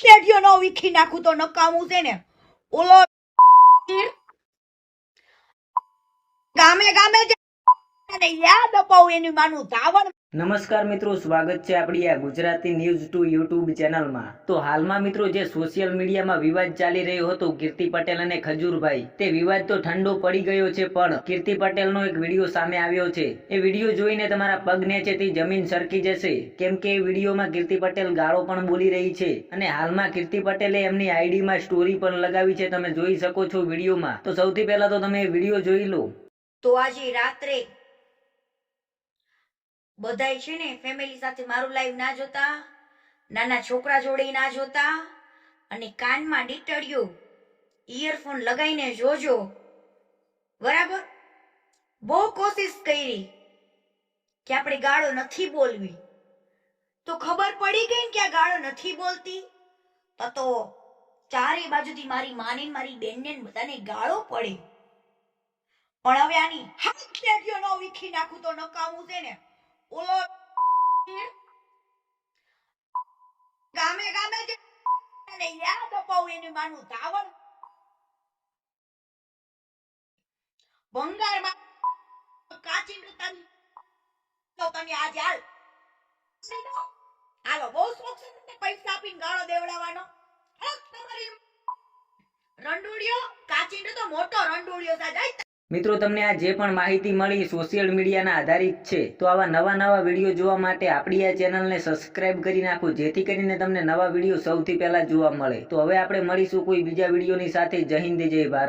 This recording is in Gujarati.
શેઠિયો નો વીખી નાખું તો નકામું છે ને. ઓલો ગામે ગામે જે યાદ અપાવું એની માનું ધાવણ. નમસ્કાર મિત્રો, સ્વાગત છે આપણી આ ગુજરાતી ન્યૂઝ 2 યુટ્યુબ ચેનલમાં. તો હાલમાં મિત્રો જે સોશિયલ મીડિયામાં વિવાદ ચાલી રહ્યો હતો કીર્તિ પટેલ અને ખજૂરભાઈ, તે વિવાદ તો ઠંડો પડી ગયો છે, પણ કીર્તિ પટેલનો એક વિડીયો સામે આવ્યો છે. એ વિડીયો જોઈને તમારા પગ નીચેથી જમીન સરકી જશે, કેમ કે એ વિડીયોમાં કીર્તિ પટેલ ગાળો પણ બોલી રહી છે અને હાલમાં કીર્તિ પટેલે એમની આઈડીમાં સ્ટોરી પણ લગાવી છે, તમે જોઈ શકો છો વિડીયોમાં. તો સૌથી પહેલા તો તમે એ વિડીયો જોઈ લો. તો આજે રાત્રે બધાય છે ને ફેમિલી સાથે મારું લાઈવ ના જોતા, નાના છોકરા જોડે ના જોતા, અને કાનમાં ડીટડિયો ઇયરફોન લગાવીને જોજો, બરાબર? બહુ કોશિશ કરી કે આપણે ગાળો નથી બોલવી, તો ખબર પડી ગઈ કે આ ગાળો નથી બોલતી, તો ચારે બાજુથી મારી માને મારી બેનને બધાને ગાળો પડે. પણ હવે આની હાથ શેઠિયો નો વીખી નાખું તો નકામું છે ને. ઓલો ગામે ગામે જે યાદ અપાવું એની માનું ધાવણ. ભંગારમાં કાચી નતાની તો તને આજે હાલો બહુ શોખ છે તમને પૈસા આપીને ગાળો દેવડાવવાનો. તમારી રંડુડિયો કાચીંડો તો મોટો રંડુડિયો થાય. મિત્રો, તમને આ જે પણ માહિતી મળી સોશિયલ મીડિયાના આધારિત છે, તો આવા નવા વિડીયો જોવા માટે આપણી આ ચેનલને સબસ્ક્રાઇબ કરી નાખો, જેથી કરીને તમને નવા વિડીયો સૌથી પહેલા જોવા મળે. તો હવે આપણે મળીશું કોઈ બીજા વિડીયોની સાથે. જય હિન્દ, જય ભારત.